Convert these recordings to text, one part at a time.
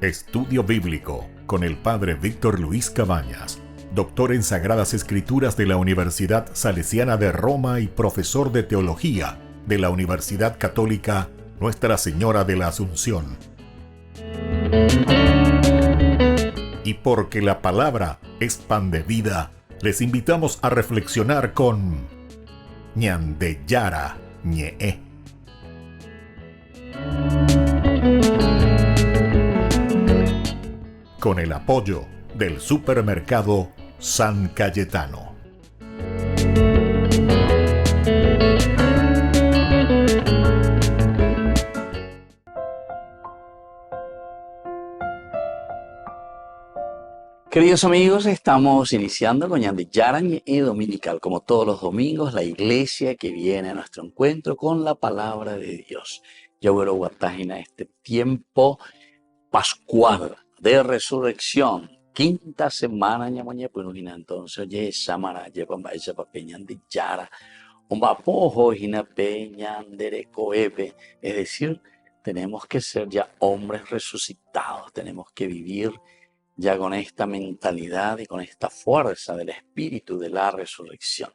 Estudio Bíblico con el Padre Víctor Luis Cabañas, doctor en Sagradas Escrituras de la Universidad Salesiana de Roma y profesor de Teología de la Universidad Católica Nuestra Señora de la Asunción. Y porque la palabra es pan de vida, les invitamos a reflexionar con Ñandeyara Ñe'e. Con el apoyo del supermercado San Cayetano. Queridos amigos, estamos iniciando con Ñandeyara Ñe'e Dominical. Como todos los domingos, la iglesia que viene a nuestro encuentro con la palabra de Dios. Yahuero Guatágina, este tiempo pascual de resurrección, quinta semana ñamoñe punujina. Entonces, oye, samara, llevan vaya papeñan de yara, un vapojo, hina peñan de coebe. Es decir, tenemos que ser ya hombres resucitados, tenemos que vivir ya con esta mentalidad y con esta fuerza del espíritu de la resurrección.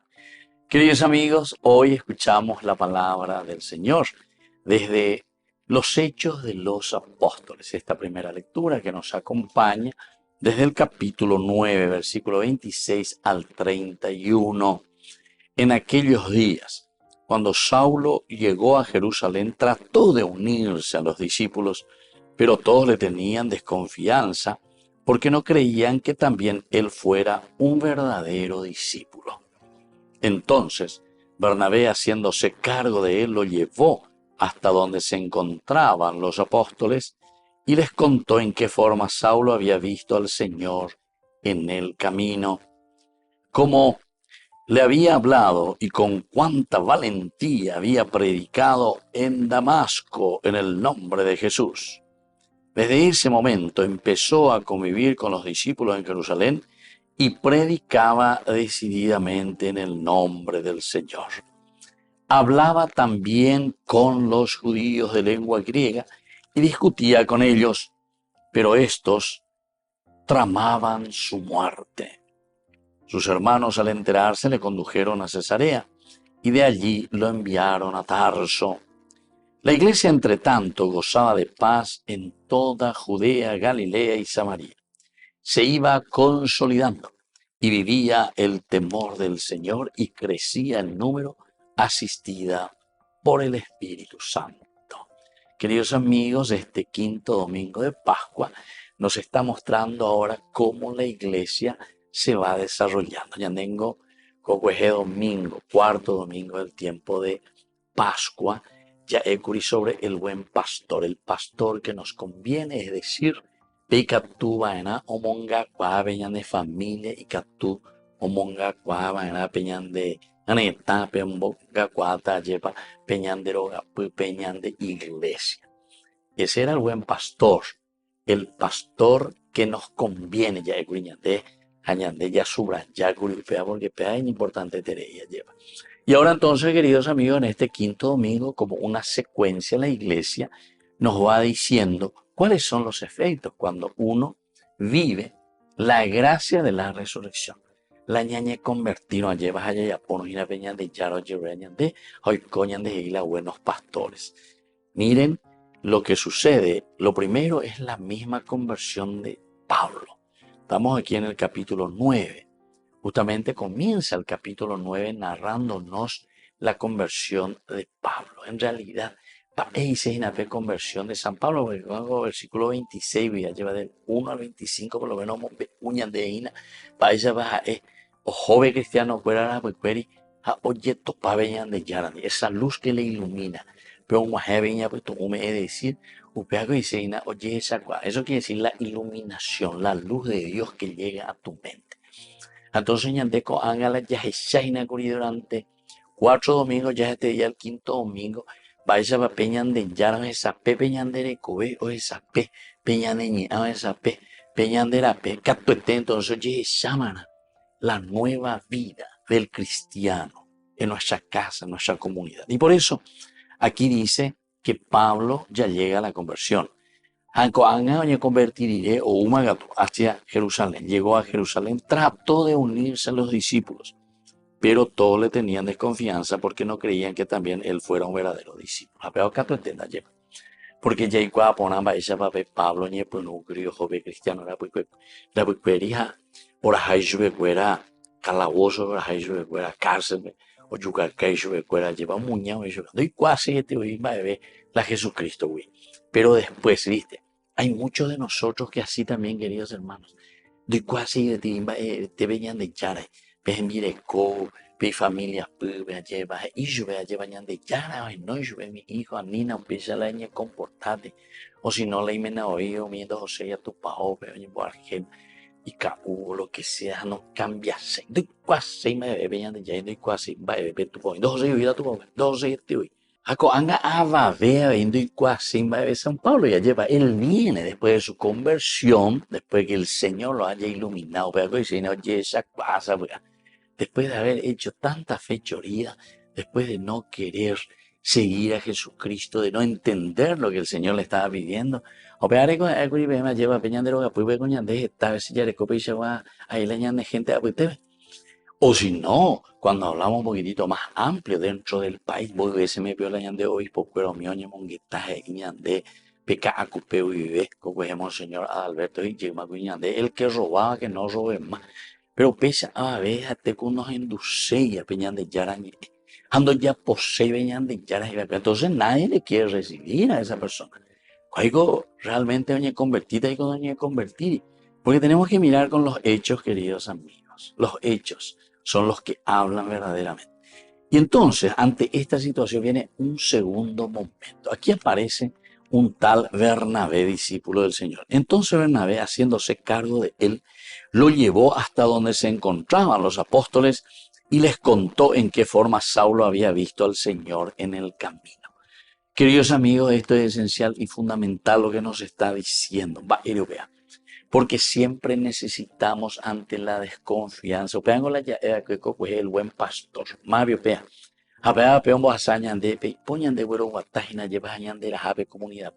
Queridos amigos, hoy escuchamos la palabra del Señor desde los Hechos de los Apóstoles, esta primera lectura que nos acompaña desde el capítulo 9, versículo 26 al 31. En aquellos días, cuando Saulo llegó a Jerusalén, trató de unirse a los discípulos, pero todos le tenían desconfianza porque no creían que también él fuera un verdadero discípulo. Entonces, Bernabé, haciéndose cargo de él, lo llevó hasta donde se encontraban los apóstoles y les contó en qué forma Saulo había visto al Señor en el camino, cómo le había hablado y con cuánta valentía había predicado en Damasco en el nombre de Jesús. Desde ese momento empezó a convivir con los discípulos en Jerusalén y predicaba decididamente en el nombre del Señor. Hablaba también con los judíos de lengua griega y discutía con ellos, pero estos tramaban su muerte. Sus hermanos, al enterarse, le condujeron a Cesarea y de allí lo enviaron a Tarso. La iglesia, entre tanto, gozaba de paz en toda Judea, Galilea y Samaria. Se iba consolidando y vivía el temor del Señor y crecía el número, asistida por el Espíritu Santo. Queridos amigos, este quinto domingo de Pascua nos está mostrando ahora cómo la iglesia se va desarrollando. Ya tengo cocueje domingo, cuarto domingo del tiempo de Pascua. Ya he curi sobre el buen pastor, el pastor que nos conviene, es decir, Pecatú vaina omonga kwa peñan de familia y catú omonga kwa vaina peñan de aneta pemboga kwa tallepa peñan de roga peñan de iglesia. Ese era el buen pastor, el pastor que nos conviene. Ya he curi añade ya subraya curi pea porque pea es importante tener lleva. Y ahora entonces, queridos amigos, en este quinto domingo, como una secuencia, la iglesia nos va diciendo cuáles son los efectos cuando uno vive la gracia de la resurrección. La ñañe convertido a llevas allá ya ponos y la peña de yaro llevañan de hoy coñan de la buenos pastores. Miren lo que sucede. Lo primero es la misma conversión de Pablo. Estamos aquí en el capítulo 9. Justamente comienza el capítulo 9 narrándonos la conversión de Pablo. En realidad, dice una conversión de San Pablo, porque luego el versículo 26 ya lleva del 1 al 25, por lo menos uñas de ina, para ella va o joven cristiano, fuera a oyeto pa veñan de yaran, esa luz que le ilumina. Pero un veña, pues tú me he decir, upeago y seina, oye esa, eso quiere decir la iluminación, la luz de Dios que llega a tu mente. Entonces, ñandeco, ángala ya es durante 4 domingos, ya este día el quinto domingo, vaya va peñan de yaran esa pe peñan de cobe o esa pe peñan de ña esa pe peñan de la pe catuete. Entonces, oye, llaman la nueva vida del cristiano en nuestra casa, en nuestra comunidad. Y por eso aquí dice que Pablo ya llega a la conversión. Ancoanga convertiré o Umagato hacia Jerusalén. Llegó a Jerusalén, trató de unirse a los discípulos, pero todos le tenían desconfianza porque no creían que también él fuera un verdadero discípulo. Pero acá tú entiendas, porque ya igual ponamba ella va a ver Pablo ni pues no creo joven cristiano la puerija por ahí yo fuera calabozo por ahí yo fuera cárcel o yucar que yo fuera lleva muñao y yo doy casi este hoy va a ver la Jesucristo güey. Pero después viste hay muchos de nosotros que así también queridos hermanos doy casi de ti te venían de chara ves mire co mi familia vea lleva y yo vea lleva de chara no yo ve mi hijo a Nina empieza la ñe comportate o si no le imena oído mientras José ya tu pao veo ni por y caú lo que sea no cambia se doy casi me venían de ya doy casi va a ver tu pao dos José yo tu pao dos José te hoy Ako anga ava vea viendo y casi va a San Pablo ya lleva él viene después de su conversión después que el Señor lo haya iluminado pero que si no oye esa pasa después de haber hecho tanta fechoría, después de no querer seguir a Jesucristo, de no entender lo que el Señor le estaba pidiendo, o peare con el que me lleva peñandero que pues con ñande esta vez ya le copia y se va ahí la ñande gente a pues o si no, cuando hablamos un poquitito más amplio dentro del país, voy a se me vio la ñande obispo, pero mi oñe monguetaje y ñande peca acupeo y vive, como el señor Adalberto y Yema ñande, el que robaba que no robe más. Pero pesa a ver até con nos enduceya peñan de yaran ando ya posee veñan de yaran entonces nadie le quiere recibir a esa persona. Algo realmente doña convertida y con doña convertir. Porque tenemos que mirar con los hechos, queridos amigos. Los hechos son los que hablan verdaderamente. Y entonces, ante esta situación viene un segundo momento. Aquí aparece un tal Bernabé, discípulo del Señor. Entonces Bernabé, haciéndose cargo de él, lo llevó hasta donde se encontraban los apóstoles y les contó en qué forma Saulo había visto al Señor en el camino. Queridos amigos, esto es esencial y fundamental lo que nos está diciendo. Va, europea. Porque siempre necesitamos ante la desconfianza. Opean con la el buen pastor. Mario Pea. Apea peón hazañan de pe. Poñan de güero guatajina lleva de la jave comunidad.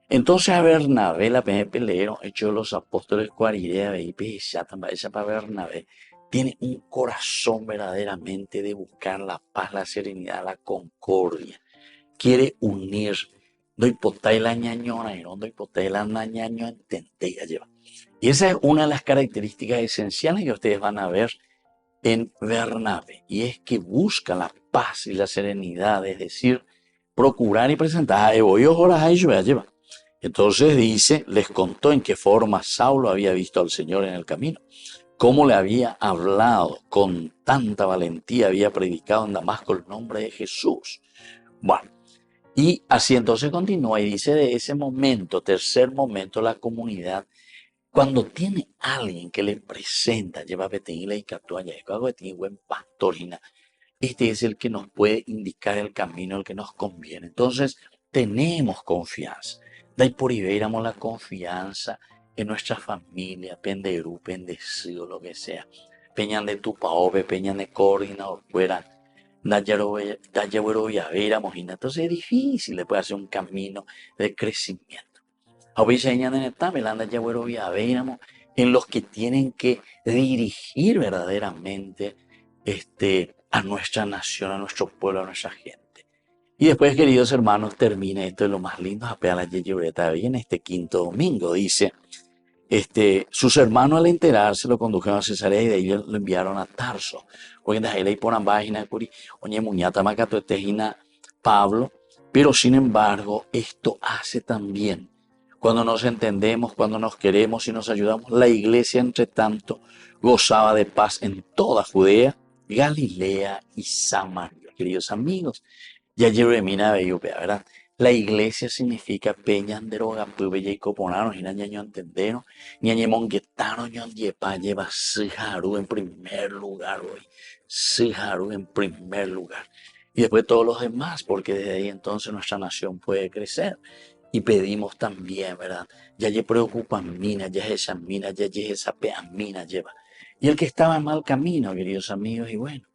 Entonces a Bernabé la pelearon, hecho los apóstoles cuaridea y esa para Bernabé. Tiene un corazón verdaderamente de buscar la paz, la serenidad, la concordia. Quiere unir. Doy potay la ñañona y no doy potay la ñaño entendía lleva. Y esa es una de las características esenciales que ustedes van a ver en Bernabé. Y es que busca la paz y la serenidad, es decir, procurar y presentar. Lleva. Entonces dice, les contó en qué forma Saulo había visto al Señor en el camino, cómo le había hablado con tanta valentía, había predicado en Damasco el nombre de Jesús. Bueno, y así entonces continúa y dice de ese momento, tercer momento, la comunidad, cuando tiene alguien que le presenta, lleva betenila y catuaya, buen pastorina, este es el que nos puede indicar el camino, el que nos conviene. Entonces, tenemos confianza. Dai por ibeéramos la confianza en nuestra familia, penderú, pendecido, lo que sea. Peñan de tu paobe, peñan de coordinador, fuera. Entonces es difícil después hacer un camino de crecimiento. En los que tienen que dirigir verdaderamente a nuestra nación, a nuestro pueblo, a nuestra gente. Y después, queridos hermanos, termina esto de lo más lindo, apenas la Yeyureta en este quinto domingo. Dice, sus hermanos al enterarse lo condujeron a Cesarea y de ahí lo enviaron a Tarso. Porque de ahí le ponen página, oye, muñata macato tejina Pablo, pero sin embargo, esto hace también. Cuando nos entendemos, cuando nos queremos y nos ayudamos, la iglesia, entre tanto, gozaba de paz en toda Judea, Galilea y Samaria. Queridos amigos, ya Jeremina ¿verdad? La iglesia significa peñan deroga pube y coponano y ñaño entendero ñañe monguetano ñon diepa lleva sijaru en primer lugar hoy sijaru en primer lugar y después todos los demás porque desde ahí entonces nuestra nación puede crecer y pedimos también verdad ya le preocupan mina ya esa mina ya esa pea mina lleva y el que estaba en mal camino queridos amigos y bueno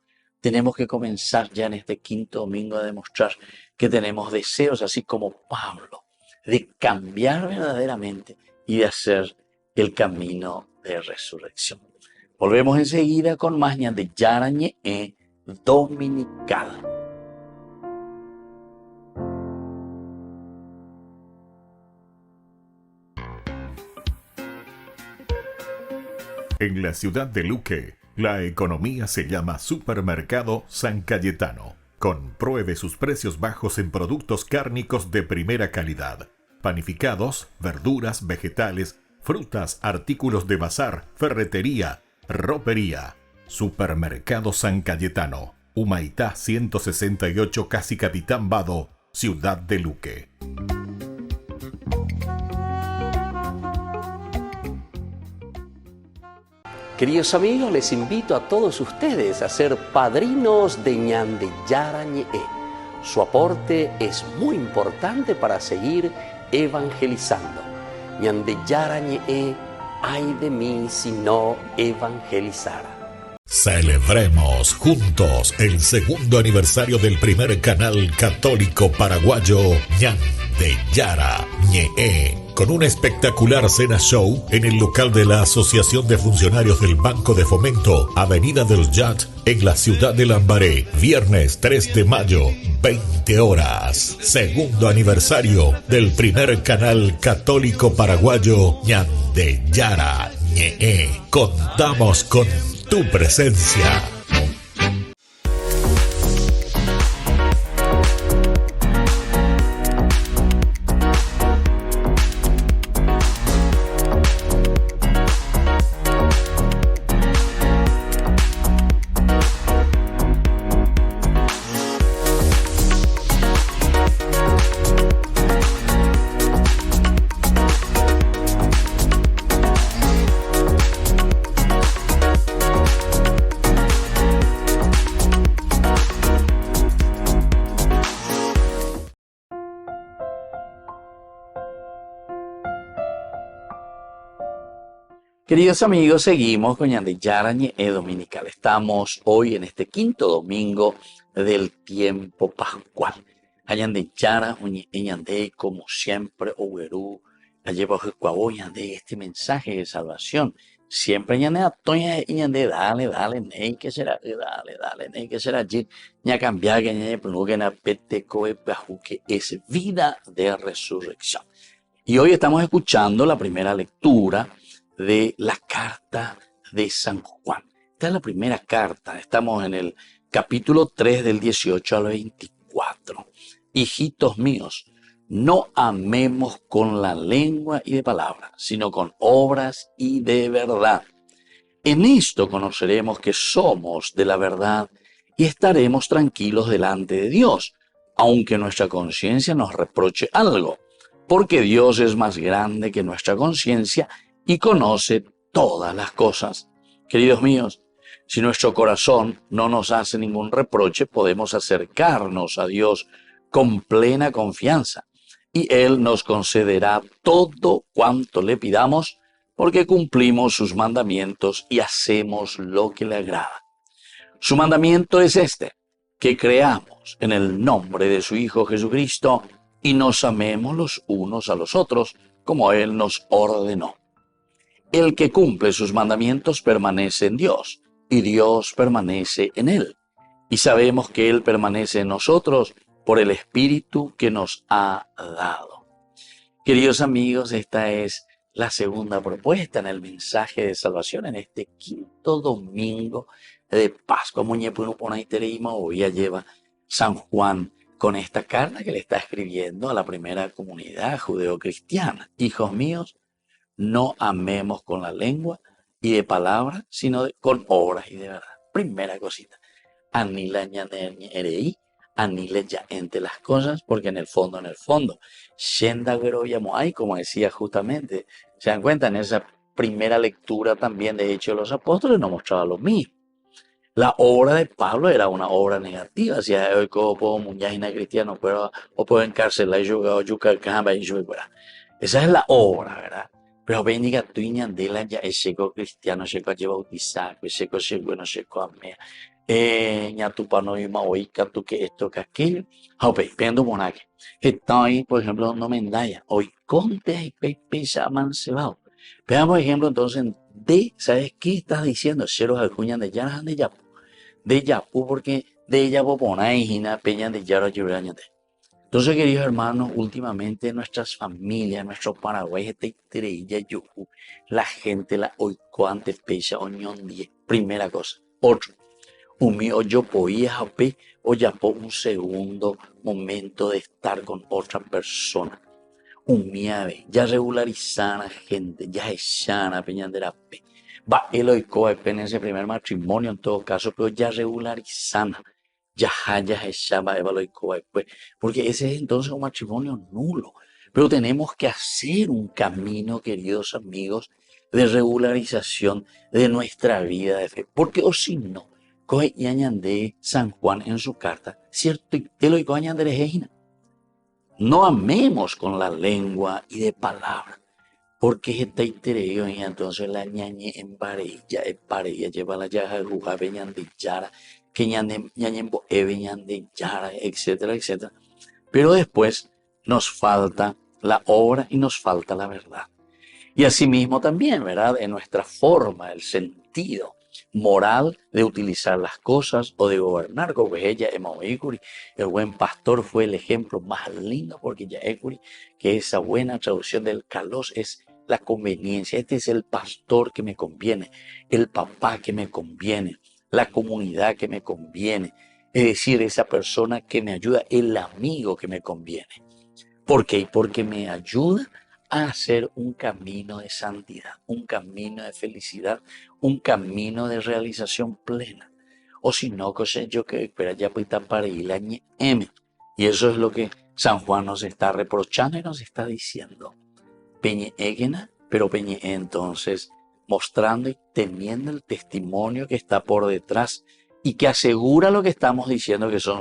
tenemos que comenzar ya en este quinto domingo a demostrar que tenemos deseos, así como Pablo, de cambiar verdaderamente y de hacer el camino de resurrección. Volvemos enseguida con más de Yarañe Dominical. En la ciudad de Luque, la economía se llama Supermercado San Cayetano. Compruebe sus precios bajos en productos cárnicos de primera calidad. Panificados, verduras, vegetales, frutas, artículos de bazar, ferretería, ropería. Supermercado San Cayetano, Humaitá 168, Casi Capitán Vado, Ciudad de Luque. Queridos amigos, les invito a todos ustedes a ser padrinos de Ñande Yarañe. Su aporte es muy importante para seguir evangelizando. Ñande Yarañe, ay de mí si no evangelizara. Celebremos juntos el segundo aniversario del primer canal católico paraguayo Ñande Yarañe, con una espectacular cena show en el local de la Asociación de Funcionarios del Banco de Fomento, Avenida del Yat, en la ciudad de Lambaré, viernes 3 de mayo, 20 horas. Segundo aniversario del primer canal católico paraguayo Ñande Yarañe. Contamos con tu presencia. Queridos amigos, seguimos con Ñande Yarañe Dominical. Estamos hoy en este quinto domingo del tiempo pascual. Ñande Yara, Ñande, como siempre, Owerú, lleva Ñande este mensaje de salvación. Siempre Ñande Atoña Ñande, dale, ney, que será, dale, ney, que será, Ña cambiar que Ñande, que na pete coe que es vida de resurrección. Y hoy estamos escuchando la primera lectura de la carta de San Juan. Esta es la primera carta. Estamos en el capítulo 3 del 18 al 24. Hijitos míos, no amemos con la lengua y de palabra, sino con obras y de verdad. En esto conoceremos que somos de la verdad y estaremos tranquilos delante de Dios, aunque nuestra conciencia nos reproche algo, porque Dios es más grande que nuestra conciencia y conoce todas las cosas. Queridos míos, si nuestro corazón no nos hace ningún reproche, podemos acercarnos a Dios con plena confianza y Él nos concederá todo cuanto le pidamos porque cumplimos sus mandamientos y hacemos lo que le agrada. Su mandamiento es este, que creamos en el nombre de su Hijo Jesucristo y nos amemos los unos a los otros como Él nos ordenó. El que cumple sus mandamientos permanece en Dios, y Dios permanece en él. Y sabemos que Él permanece en nosotros por el Espíritu que nos ha dado. Queridos amigos, esta es la segunda propuesta en el mensaje de salvación en este quinto domingo de Pascua. Hoy ya lleva San Juan con esta carta que le está escribiendo a la primera comunidad judeocristiana. Hijos míos, no amemos con la lengua y de palabra, sino con obras y de verdad. Primera cosita, anila ñanerei, anile ya entre las cosas, porque en el fondo, Shenda Geroyamoai, como decía justamente, se dan cuenta, en esa primera lectura también de Hechos de los Apóstoles nos mostraba lo mismo. La obra de Pablo era una obra negativa, si hay como muñaina cristiano, pero o puedo encarcelar o yuca. Esa es la obra, ¿verdad? Pero bendiga tu ñandela ya es seco cristiano, seco bautizado, seco no seco amea. ñatupano y maoica, tú que esto, que aquello. Jope, pendo monaque. Estoy, por ejemplo, no me endaya. Hoy conte y pepe llaman cebado. Veamos, por ejemplo, entonces, ¿sabes qué estás diciendo? Ceros alcuñan de yaran de yapu, porque de yapu pona y hina peña de yaro yurañate. Entonces, queridos hermanos, últimamente nuestras familias, nuestro Paraguay, la gente, la oicoante, pecha, oñón, 10. Primera cosa. Otro. Umi o yo podía o ya por un segundo momento de estar con otra persona. Umiave, ya regularizar a gente, ya echana peñandera pe. Va, el oicoa en ese primer matrimonio en todo caso, pero ya regularizana. Ya haya echaba eva loicoa pues, porque ese es entonces un matrimonio nulo. Pero tenemos que hacer un camino, queridos amigos, de regularización de nuestra vida de fe. Porque o si no, coge y añade San Juan en su carta, cierto, y te lo digo añade Regina. No amemos con la lengua y de palabra, porque está intereo y entonces la ñañe en pareja, lleva la yaja de jugar de yara, que ñañe de yara, etcétera, etcétera. Pero después nos falta la obra y nos falta la verdad. Y asimismo también, ¿verdad? En nuestra forma, el sentido moral de utilizar las cosas o de gobernar, como es ella, Emma Oikuri. El buen pastor fue el ejemplo más lindo, porque ya Ekuri, que esa buena traducción del kalos es la conveniencia. Este es el pastor que me conviene, el papá que me conviene, la comunidad que me conviene. Es decir, esa persona que me ayuda, el amigo que me conviene. ¿Por qué? Porque me ayuda a hacer un camino de santidad, un camino de felicidad, un camino de realización plena. O si no, yo que espera ya pues para ir añe M. Y eso es lo que San Juan nos está reprochando y nos está diciendo. Peñe Egena, pero Peñe entonces mostrando y teniendo el testimonio que está por detrás y que asegura lo que estamos diciendo que son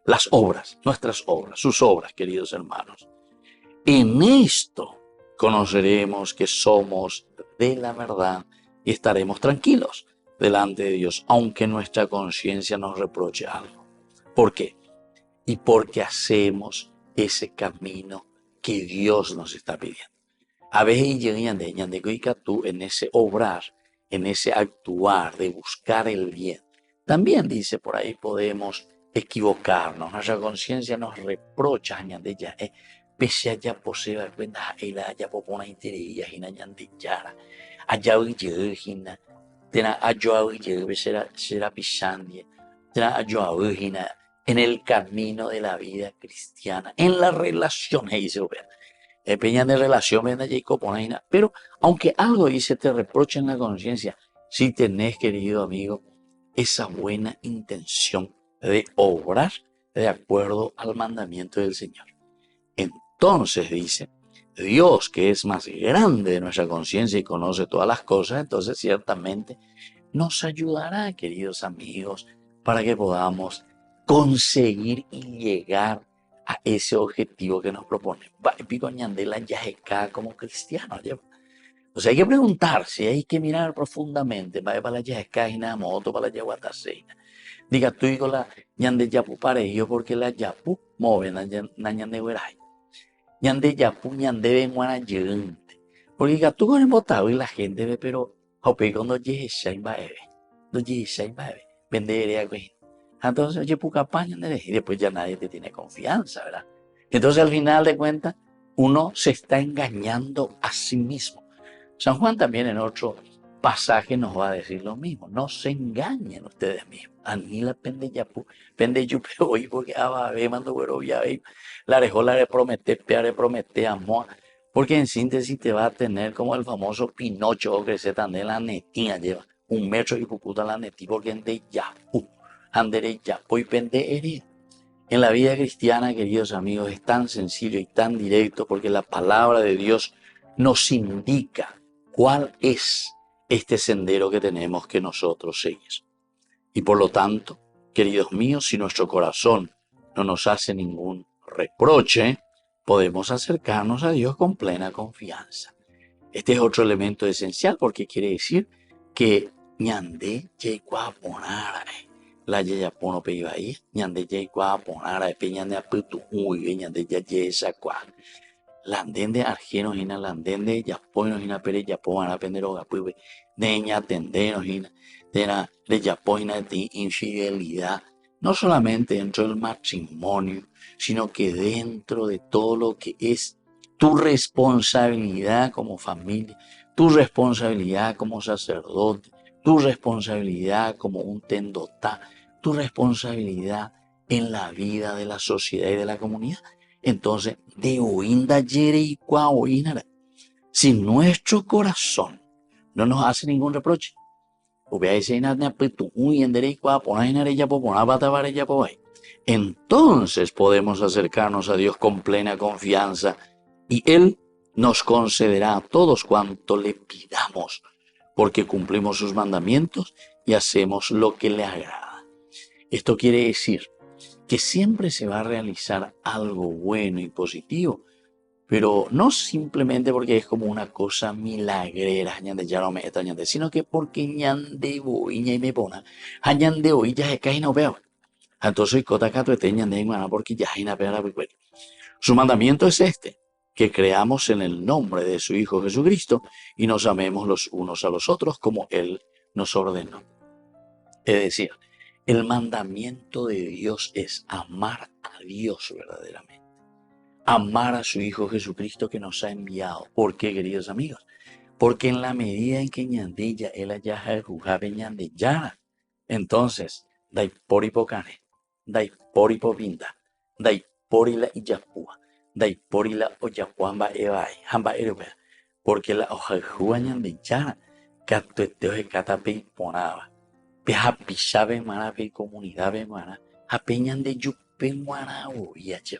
las obras, nuestras obras, sus obras, queridos hermanos. En esto conoceremos que somos de la verdad y estaremos tranquilos delante de Dios, aunque nuestra conciencia nos reproche algo. ¿Por qué? Y porque hacemos ese camino que Dios nos está pidiendo. A veces tú en ese obrar, en ese actuar de buscar el bien. También dice por ahí podemos equivocarnos. Nuestra conciencia nos reprocha, pese a ya posee cuenta ela ya popona interia hina ñande yara allá uye hina tena ayo uye será pisandie tena ayo hina en el camino de la vida cristiana, en la relación, dice peña de relación ven allí hina. Pero aunque algo dice te reprocha en la conciencia, si tenés, querido amigo, esa buena intención de obrar de acuerdo al mandamiento del Señor. Entonces dice, Dios, que es más grande de nuestra conciencia y conoce todas las cosas, entonces ciertamente nos ayudará, queridos amigos, para que podamos conseguir y llegar a ese objetivo que nos propone. Pico ñandela yajeca como cristiano. O sea, hay que preguntarse, hay que mirar profundamente. Va para la yajeca y nada moto, para la yaguataseina. Diga, tú digo la ñande yapu parejo, porque la yapu mueve na ñande hueray. Ñande yapu ñande ven guana yente. Porque tú con el botado y la gente ve, pero hope cuando llegue shai baebe. No llegue shai baebe. Venderé a güey. Entonces, oye, puca paña, y después ya nadie te tiene confianza, ¿verdad? Entonces, al final de cuentas, uno se está engañando a sí mismo. San Juan también en otro pasaje nos va a decir lo mismo. No se engañen ustedes mismos. Ani la pende yupe hoy porque ve mando güero ya ve. La rejola le promete amor. Porque en síntesis te va a tener como el famoso Pinocho que se tan de la netina lleva. 1 metro y puputa la neti porque en de yapu. Andere yapu y pende herida. En la vida cristiana, queridos amigos, es tan sencillo y tan directo porque la palabra de Dios nos indica cuál es este sendero que tenemos que nosotros seguir. Y por lo tanto, queridos míos, si nuestro corazón no nos hace ningún reproche, podemos acercarnos a Dios con plena confianza. Este es otro elemento esencial porque quiere decir que ñande la ya pono pe iba ahí, ñande ya igual ponara pe ñande aputu uy, ñande ya esa qua. Landende argeno hina landende ya poino hina pere ya po ana pendero gapuwe. Deña tendeno hina, dena de ya poina de infidelidad, no solamente dentro del matrimonio, sino que dentro de todo lo que es tu responsabilidad como familia, tu responsabilidad como sacerdote, tu responsabilidad como un tendotá, tu responsabilidad en la vida de la sociedad y de la comunidad. Entonces, de oinda yere y cua oinara, si nuestro corazón no nos hace ningún reproche, entonces podemos acercarnos a Dios con plena confianza y Él nos concederá a todos cuanto le pidamos, porque cumplimos sus mandamientos y hacemos lo que le agrada. Esto quiere decir que siempre se va a realizar algo bueno y positivo, pero no simplemente porque es como una cosa milagrera, sino que porque ñande voy y me pona, ñande hoy ya se cae no veo. Entonces, porque ya hay una pena. Su mandamiento es este, que creamos en el nombre de su Hijo Jesucristo y nos amemos los unos a los otros como Él nos ordenó. Es decir, el mandamiento de Dios es amar a Dios verdaderamente. Amar a su Hijo Jesucristo que nos ha enviado. ¿Por qué, queridos amigos? Porque en la medida en que ñandilla, él allá jugabe ñandellana, entonces, dai poripocane, dai poripopinda, dai porila iyapúa, dai porila oyapuamba evai, hamba eropea, porque la hojajua ñandellana, catueteo de catape ponaba, peja pisabe marape comunidad mana, apeñan de yupe guanabo y ache.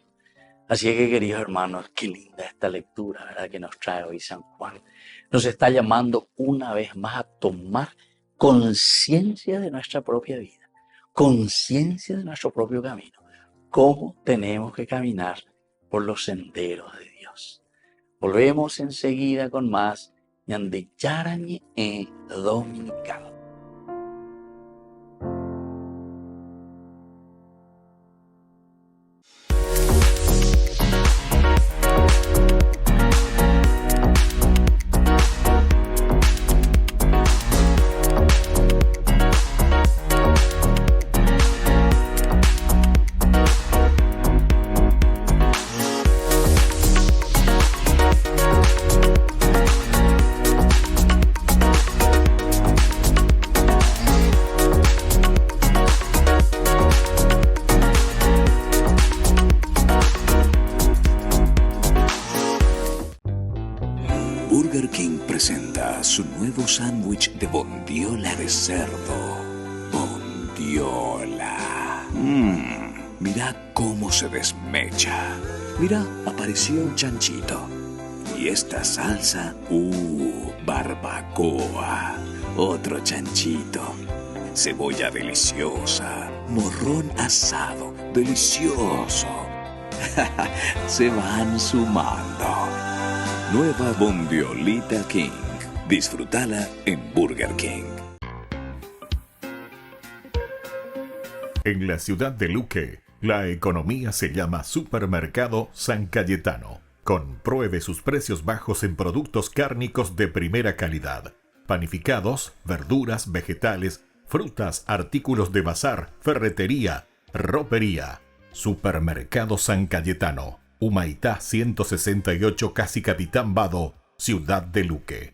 Así que, queridos hermanos, qué linda esta lectura, ¿verdad?, que nos trae hoy San Juan. Nos está llamando una vez más a tomar conciencia de nuestra propia vida, conciencia de nuestro propio camino, cómo tenemos que caminar por los senderos de Dios. Volvemos enseguida con más Ñande Yarañe Dominical. Burger King presenta su nuevo sándwich de bondiola de cerdo. Bondiola. Mira cómo se desmecha. Mira, apareció un chanchito. Y esta salsa, barbacoa. Otro chanchito. Cebolla deliciosa. Morrón asado, delicioso. Se van sumando. Nueva Bondiolita King. Disfrútala en Burger King. En la ciudad de Luque, la economía se llama Supermercado San Cayetano. Compruebe sus precios bajos en productos cárnicos de primera calidad. Panificados, verduras, vegetales, frutas, artículos de bazar, ferretería, ropería. Supermercado San Cayetano. Humaitá 168, Casi Capitán Vado, Ciudad de Luque.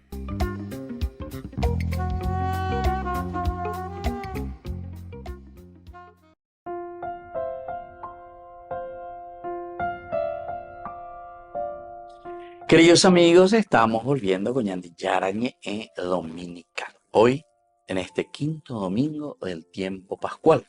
Queridos amigos, estamos volviendo con Ñande Yarañe Dominical. Hoy, en este quinto domingo del tiempo pascual,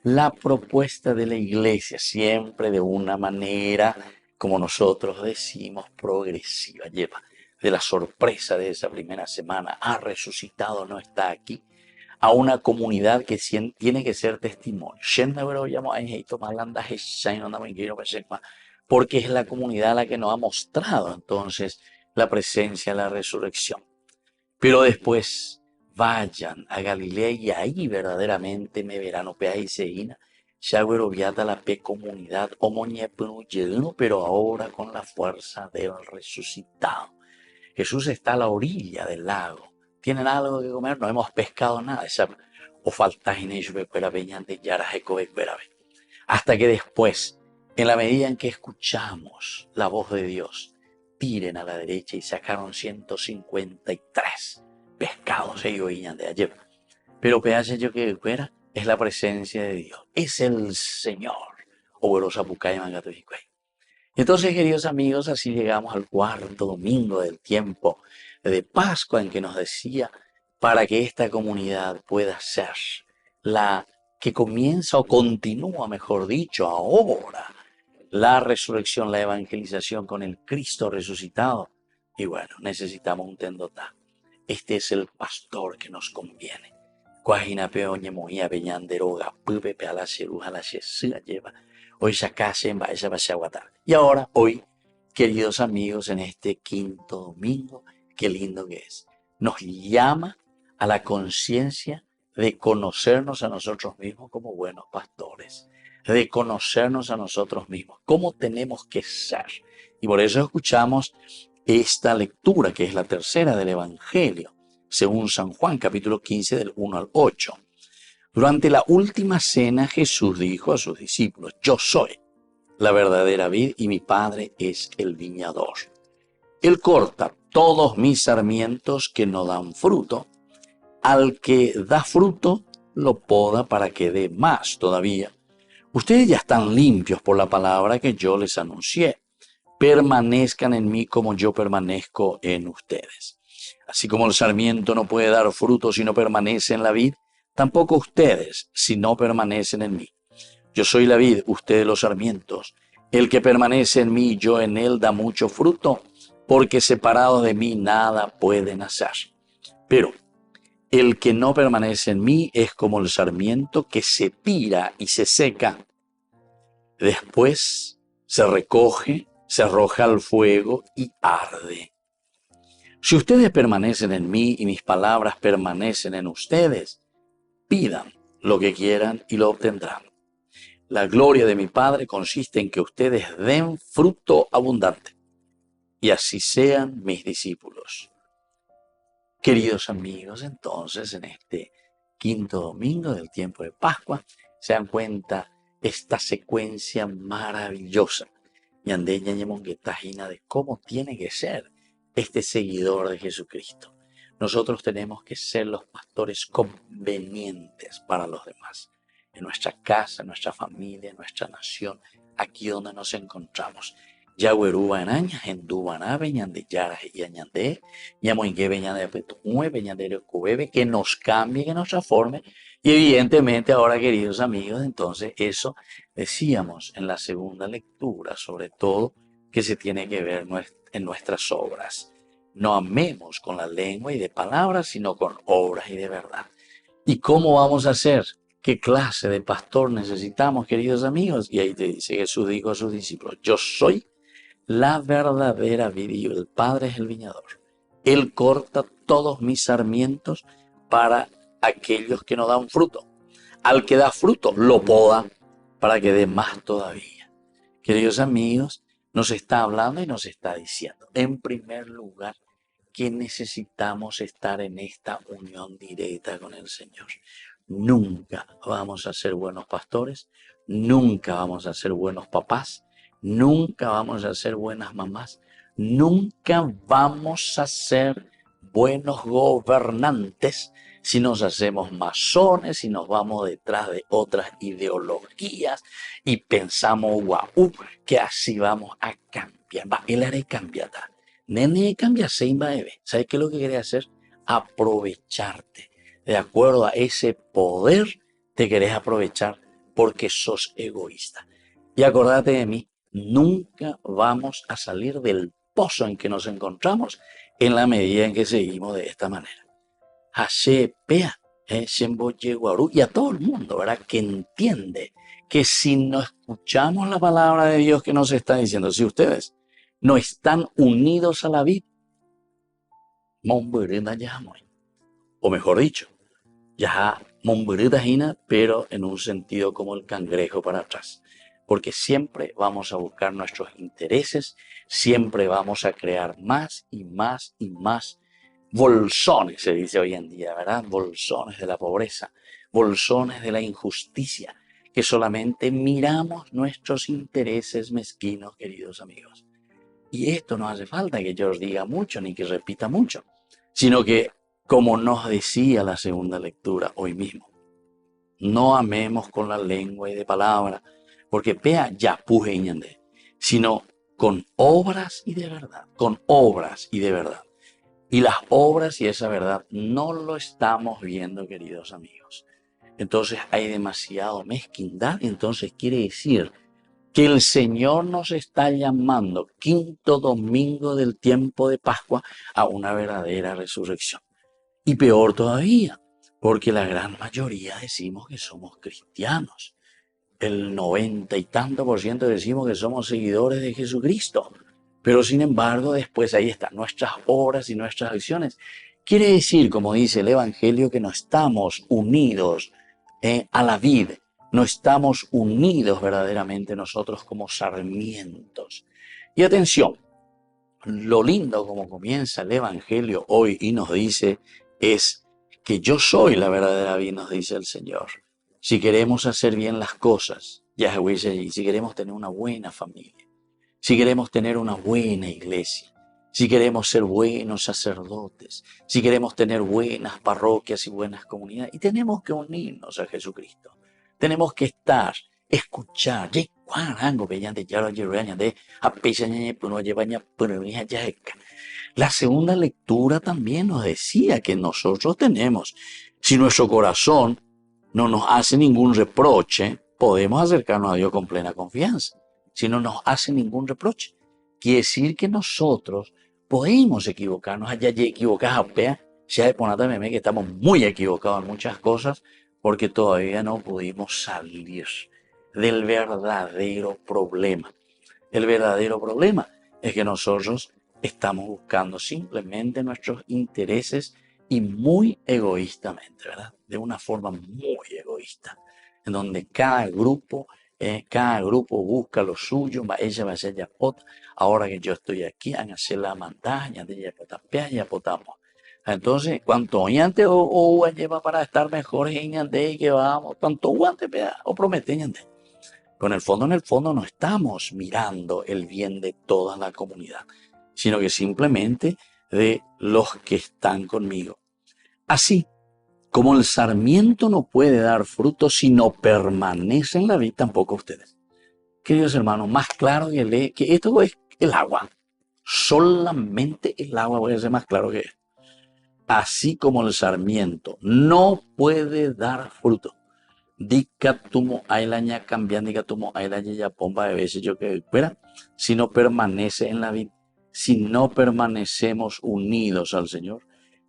la propuesta de la iglesia, siempre de una manera, como nosotros decimos, progresiva, lleva de la sorpresa de esa primera semana, ha resucitado, no está aquí, a una comunidad que tiene que ser testimonio. Porque es la comunidad la que nos ha mostrado entonces la presencia de la resurrección. Pero después vayan a Galilea y ahí verdaderamente me verán. Opea y seína, Shagüero viata la P comunidad, pero ahora con la fuerza del resucitado. Jesús está a la orilla del lago. ¿Tienen algo que comer? No hemos pescado nada. O falta hasta que después, en la medida en que escuchamos la voz de Dios, tiren a la derecha y sacaron 153 pescados. De ayer. Pero pedazo yo que fuera es la presencia de Dios. Es el Señor. Entonces, queridos amigos, así llegamos al cuarto domingo del tiempo de Pascua, en que nos decía, para que esta comunidad pueda ser la que comienza o continúa, mejor dicho, ahora, la resurrección, la evangelización con el Cristo resucitado. Y bueno, necesitamos un tendotá. Este es el pastor que nos conviene. Y ahora, hoy, queridos amigos, en este quinto domingo, qué lindo que es, nos llama a la conciencia de conocernos a nosotros mismos como buenos pastores, de conocernos a nosotros mismos, cómo tenemos que ser. Y por eso escuchamos esta lectura, que es la tercera del Evangelio, según San Juan, capítulo 15, del 1 al 8. Durante la última cena, Jesús dijo a sus discípulos, yo soy la verdadera vid y mi Padre es el viñador. Él corta todos mis sarmientos que no dan fruto. Al que da fruto, lo poda para que dé más todavía. Ustedes ya están limpios por la palabra que yo les anuncié. Permanezcan en mí como yo permanezco en ustedes. Así como el sarmiento no puede dar fruto si no permanece en la vid, tampoco ustedes si no permanecen en mí. Yo soy la vid, ustedes los sarmientos. El que permanece en mí y yo en él da mucho fruto, porque separados de mí nada pueden hacer. Pero el que no permanece en mí es como el sarmiento que se tira y se seca. Después se recoge, se arroja al fuego y arde. Si ustedes permanecen en mí y mis palabras permanecen en ustedes, pidan lo que quieran y lo obtendrán. La gloria de mi Padre consiste en que ustedes den fruto abundante y así sean mis discípulos. Queridos amigos, entonces en este quinto domingo del tiempo de Pascua se dan cuenta esta secuencia maravillosa de cómo tiene que ser este seguidor de Jesucristo. Nosotros tenemos que ser los pastores convenientes para los demás, en nuestra casa, en nuestra familia, en nuestra nación, aquí donde nos encontramos. Yagueruba en aña, en Dubaná, Beñande Yara y Añande, Yamoingue Beñande Petue, Beñande Cubebe, que nos cambie, que nos transforme. Y evidentemente ahora, queridos amigos, entonces eso decíamos en la segunda lectura, sobre todo que se tiene que ver en nuestras obras. No amemos con la lengua y de palabras, sino con obras y de verdad. ¿Y cómo vamos a hacer? ¿Qué clase de pastor necesitamos, queridos amigos? Y ahí te dice, Jesús dijo a sus discípulos, yo soy la verdadera vid y el Padre es el viñador. Él corta todos mis sarmientos para aquellos que no dan fruto. Al que da fruto, lo poda para que dé más todavía. Queridos amigos, nos está hablando y nos está diciendo, en primer lugar, que necesitamos estar en esta unión directa con el Señor. Nunca vamos a ser buenos pastores, nunca vamos a ser buenos papás, nunca vamos a ser buenas mamás, nunca vamos a ser buenos gobernantes si nos hacemos masones, si nos vamos detrás de otras ideologías y pensamos, guau, que así vamos a cambiar. Va, él haré cambiar. Nene cambia Seimba Eve. ¿Sabes qué es lo que querés hacer? Aprovecharte. De acuerdo a ese poder, te querés aprovechar porque sos egoísta. Y acordate de mí, nunca vamos a salir del pozo en que nos encontramos en la medida en que seguimos de esta manera. Pea, y a todo el mundo, ¿verdad? Que entiende que si no escuchamos la palabra de Dios que nos está diciendo, si ustedes no están unidos a la vid, o mejor dicho, ya mombritajina, pero en un sentido como el cangrejo para atrás. Porque siempre vamos a buscar nuestros intereses, siempre vamos a crear más y más y más bolsones, se dice hoy en día, ¿verdad? Bolsones de la pobreza, bolsones de la injusticia, que solamente miramos nuestros intereses mezquinos, queridos amigos. Y esto no hace falta que yo os diga mucho ni que repita mucho, sino que, como nos decía la segunda lectura hoy mismo, no amemos con la lengua y de palabra, porque pea ya pujeñande, sino con obras y de verdad, con obras y de verdad. Y las obras y esa verdad no lo estamos viendo, queridos amigos. Entonces hay demasiado mezquindad, entonces quiere decir que el Señor nos está llamando, quinto domingo del tiempo de Pascua, a una verdadera resurrección. Y peor todavía, porque la gran mayoría decimos que somos cristianos. El 90 y tanto por ciento decimos que somos seguidores de Jesucristo. Pero sin embargo, después ahí están nuestras obras y nuestras acciones. Quiere decir, como dice el Evangelio, que no estamos unidos a la vid, no estamos unidos verdaderamente nosotros como sarmientos. Y atención, lo lindo como comienza el Evangelio hoy y nos dice es que yo soy la verdadera vid, nos dice el Señor. Si queremos hacer bien las cosas, Yahweh dice allí, si queremos tener una buena familia, si queremos tener una buena iglesia, si queremos ser buenos sacerdotes, si queremos tener buenas parroquias y buenas comunidades, y tenemos que unirnos a Jesucristo. Tenemos que estar, escuchar. La segunda lectura también nos decía que nosotros tenemos, si nuestro corazón no nos hace ningún reproche, podemos acercarnos a Dios con plena confianza. Si no nos hace ningún reproche, quiere decir que nosotros podemos equivocarnos. Allá y equivocadas, sea de ponata meme que estamos muy equivocados en muchas cosas porque todavía no pudimos salir del verdadero problema. El verdadero problema es que nosotros estamos buscando simplemente nuestros intereses y muy egoístamente, ¿verdad? De una forma muy egoísta, en donde cada grupo busca lo suyo, ella va a ser yapota. Ahora que yo estoy aquí, han hacer la montaña de yapota, ya potamos. Entonces, cuanto antes o lleva para estar mejor en que vamos, cuanto antes o prometen. Pero en el fondo no estamos mirando el bien de toda la comunidad, sino que simplemente de los que están conmigo. Así como el sarmiento no puede dar fruto si no permanece en la vid, tampoco ustedes. Queridos hermanos, más claro que esto es el agua. Solamente el agua puede ser más claro que esto. Así como el sarmiento no puede dar fruto. Dicatumo ailaña cambiando dicatumo ailaña ya pomba de veces yo que espera. Si no permanece en la vid, si no permanecemos unidos al Señor,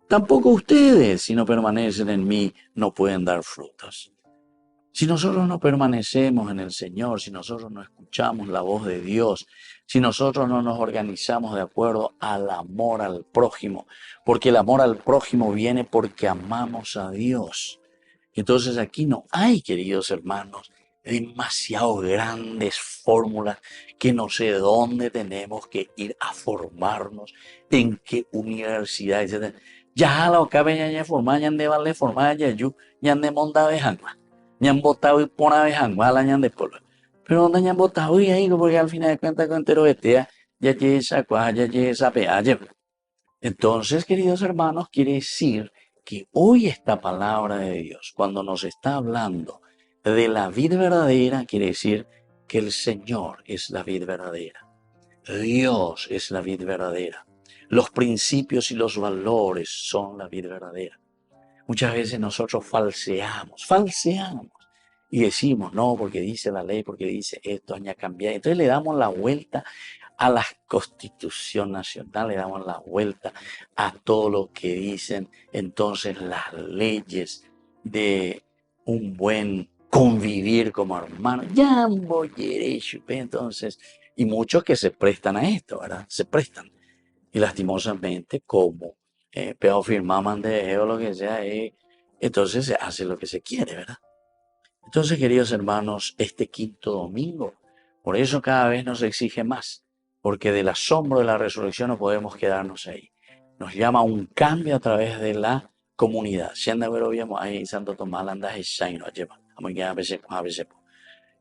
tampoco ustedes, si no permanecen en mí, no pueden dar frutos. Si nosotros no permanecemos en el Señor, si nosotros no escuchamos la voz de Dios, si nosotros no nos organizamos de acuerdo al amor al prójimo, porque el amor al prójimo viene porque amamos a Dios. Entonces aquí no hay, queridos hermanos, demasiado grandes fórmulas que no sé dónde tenemos que ir a formarnos, en qué universidad, etc. Ya la ocabe ya formada, ya de vale formada, ya de monta de jangua, ya han botado y pona de jangua, la de pueblo. Pero donde ya han botado y ahí, porque al final de cuentas, con entero ya llegue esa cuaja, ya llegue esa peaje. Entonces, queridos hermanos, quiere decir que hoy esta palabra de Dios, cuando nos está hablando de la vida verdadera, quiere decir que el Señor es la vida verdadera. Dios es la vida verdadera. Los principios y los valores son la vida verdadera. Muchas veces nosotros falseamos y decimos, no, porque dice la ley, porque dice esto, aña cambiar. Entonces le damos la vuelta a la Constitución Nacional, le damos la vuelta a todo lo que dicen entonces las leyes de un buen convivir como hermanos. Ya voy entonces, y muchos que se prestan a esto, ¿verdad? Se prestan. Y lastimosamente, como pero firmaman de o lo que sea, entonces se hace lo que se quiere, ¿verdad? Entonces, queridos hermanos, este quinto domingo, por eso cada vez nos exige más, porque del asombro de la resurrección no podemos quedarnos ahí. Nos llama a un cambio a través de la comunidad. Ahí Santo Tomás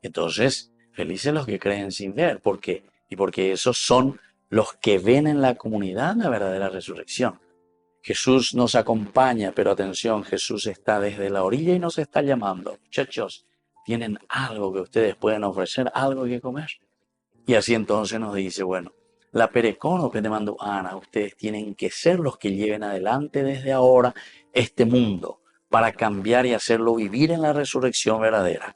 entonces, felices los que creen sin ver. ¿Por qué? Y porque esos son los que ven en la comunidad la verdadera resurrección. Jesús nos acompaña, pero atención, Jesús está desde la orilla y nos está llamando. Muchachos, ¿tienen algo que ustedes pueden ofrecer? ¿Algo que comer? Y así entonces nos dice, bueno, la perecono que te mandó Ana, ustedes tienen que ser los que lleven adelante desde ahora este mundo para cambiar y hacerlo vivir en la resurrección verdadera.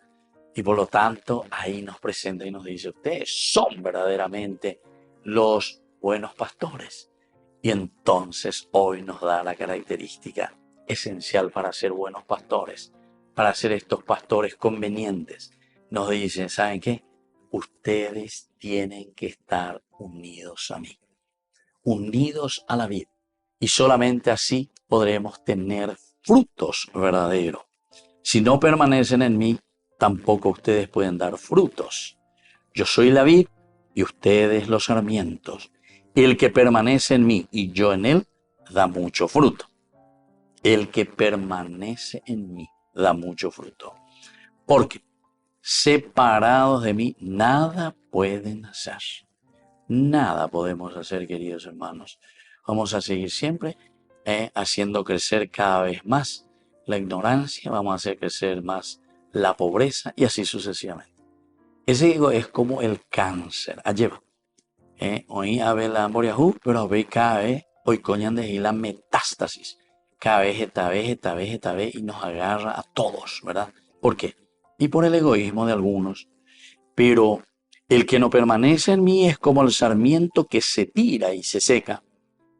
Y por lo tanto, ahí nos presenta y nos dice, ustedes son verdaderamente los buenos pastores. Y entonces hoy nos da la característica esencial para ser buenos pastores, para ser estos pastores convenientes. Nos dice, ¿saben qué? Ustedes tienen que estar unidos a mí, unidos a la vid. Y solamente así podremos tener frutos verdaderos. Si no permanecen en mí, tampoco ustedes pueden dar frutos. Yo soy la vid y ustedes los sarmientos. El que permanece en mí y yo en él, da mucho fruto. El que permanece en mí, da mucho fruto. Porque separados de mí, nada pueden hacer. Nada podemos hacer, queridos hermanos. Vamos a seguir siempre haciendo crecer cada vez más la ignorancia, vamos a hacer crecer más la pobreza y así sucesivamente. Ese ego es como el cáncer. Alleva. Hoy a la moriajú, pero ve cada vez, hoy coñan de la metástasis. Cada vez, esta vez, y nos agarra a todos, ¿verdad? ¿Por qué? Y por el egoísmo de algunos. Pero el que no permanece en mí es como el sarmiento que se tira y se seca.